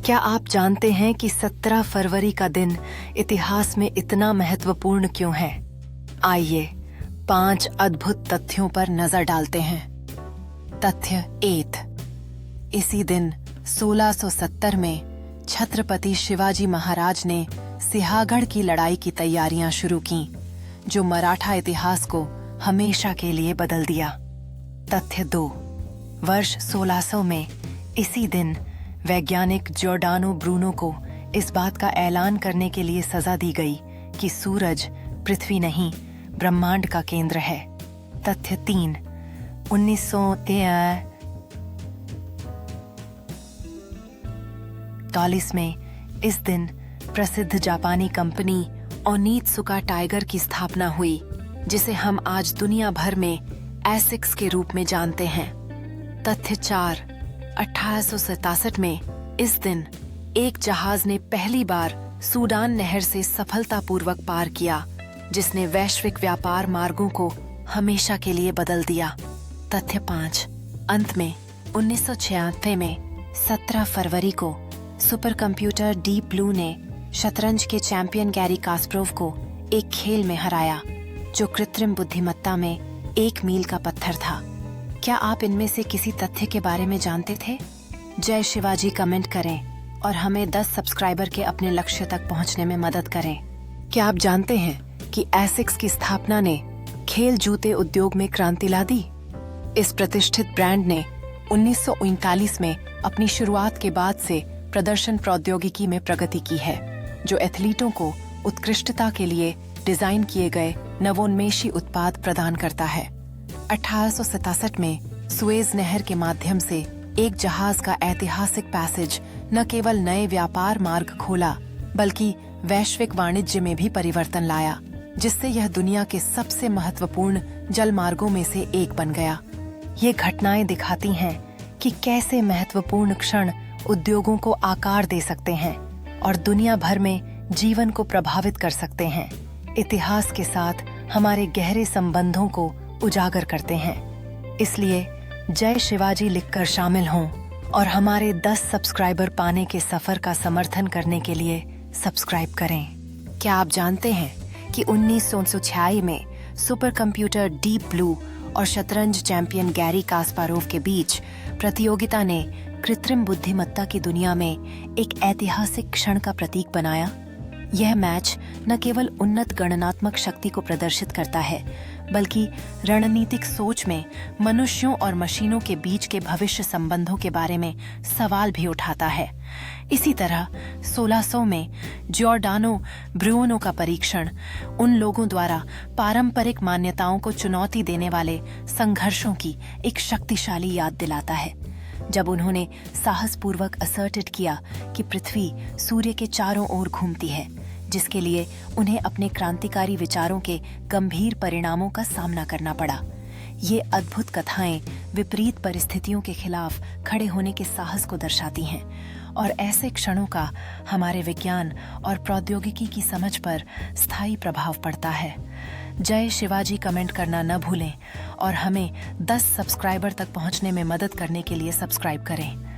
क्या आप जानते हैं कि 17 फरवरी का दिन इतिहास में इतना महत्वपूर्ण क्यों है? आइए 5 अद्भुत तथ्यों पर नजर डालते हैं। तथ्य 8। इसी दिन 1670 में छत्रपति शिवाजी महाराज ने सिंहगढ़ की लड़ाई की तैयारियां शुरू की, जो मराठा इतिहास को हमेशा के लिए बदल दिया। तथ्य 2। वर्ष 1600 में इसी दिन वैज्ञानिक जॉर्डानो ब्रूनो को इस बात का ऐलान करने के लिए सजा दी गई कि सूरज पृथ्वी नहीं, ब्रह्मांड का केंद्र है। तथ्य 3। 1943 में इस दिन प्रसिद्ध जापानी कंपनी ओनित्सुका टाइगर की स्थापना हुई, जिसे हम आज दुनिया भर में एसिक्स के रूप में जानते हैं। तथ्य 4। 1867 में इस दिन एक जहाज ने पहली बार सूडान नहर से सफलतापूर्वक पार किया, जिसने वैश्विक व्यापार मार्गों को हमेशा के लिए बदल दिया। तथ्य 5। अंत में 1996 में 17 फरवरी को सुपर कंप्यूटर डीप ब्लू ने शतरंज के चैंपियन गैरी कास्परोव को एक खेल में हराया, जो कृत्रिम बुद्धिमत्ता में 1 मील का पत्थर था। क्या आप इनमें से किसी तथ्य के बारे में जानते थे? जय शिवाजी कमेंट करें और हमें 10 सब्सक्राइबर के अपने लक्ष्य तक पहुंचने में मदद करें। क्या आप जानते हैं कि एसिक्स की स्थापना ने खेल जूते उद्योग में क्रांति ला दी? इस प्रतिष्ठित ब्रांड ने 1939 में अपनी शुरुआत के बाद से प्रदर्शन प्रौद्योगिकी में प्रगति की है, जो एथलीटों को उत्कृष्टता के लिए डिजाइन किए गए नवोन्मेषी उत्पाद प्रदान करता है। 1867 में सुएज नहर के माध्यम से एक जहाज का ऐतिहासिक पैसेज न केवल नए व्यापार मार्ग खोला, बल्कि वैश्विक वाणिज्य में भी परिवर्तन लाया, जिससे यह दुनिया के सबसे महत्वपूर्ण जल मार्गों में से एक बन गया। ये घटनाएं दिखाती हैं कि कैसे महत्वपूर्ण क्षण उद्योगों को आकार दे सकते हैं और दुनिया भर में जीवन को प्रभावित कर सकते हैं। इतिहास के साथ हमारे गहरे संबंधों को उजागर करते हैं। इसलिए जय शिवाजी लिखकर शामिल हों और हमारे 10 सब्सक्राइबर पाने के सफर का समर्थन करने के लिए सब्सक्राइब करें। क्या आप जानते हैं कि 1946 में सुपर कंप्यूटर डीप ब्लू और शतरंज चैंपियन गैरी कास्पारोव के बीच प्रतियोगिता ने कृत्रिम बुद्धिमत्ता की दुनिया में एक ऐतिहासिक क्षण का प्रतीक बनाया? यह मैच न केवल उन्नत गणनात्मक शक्ति को प्रदर्शित करता है, बल्कि रणनीतिक सोच में मनुष्यों और मशीनों के बीच के भविष्य संबंधों के बारे में सवाल भी उठाता है। इसी तरह 1600 में जॉर्डानो ब्रूनो का परीक्षण उन लोगों द्वारा पारंपरिक मान्यताओं को चुनौती देने वाले संघर्षों की एक शक्तिशाली याद दिलाता है, जब उन्होंने साहसपूर्वक असर्टेड किया कि पृथ्वी सूर्य के चारों ओर घूमती है, जिसके लिए उन्हें अपने क्रांतिकारी विचारों के गंभीर परिणामों का सामना करना पड़ा। ये अद्भुत कथाएं विपरीत परिस्थितियों के खिलाफ खड़े होने के साहस को दर्शाती हैं और ऐसे क्षणों का हमारे विज्ञान और प्रौद्योगिकी की समझ पर स्थायी प्रभाव पड़ता है। जय शिवाजी कमेंट करना न भूलें और हमें 10 सब्सक्राइबर तक पहुंचने में मदद करने के लिए सब्सक्राइब करें।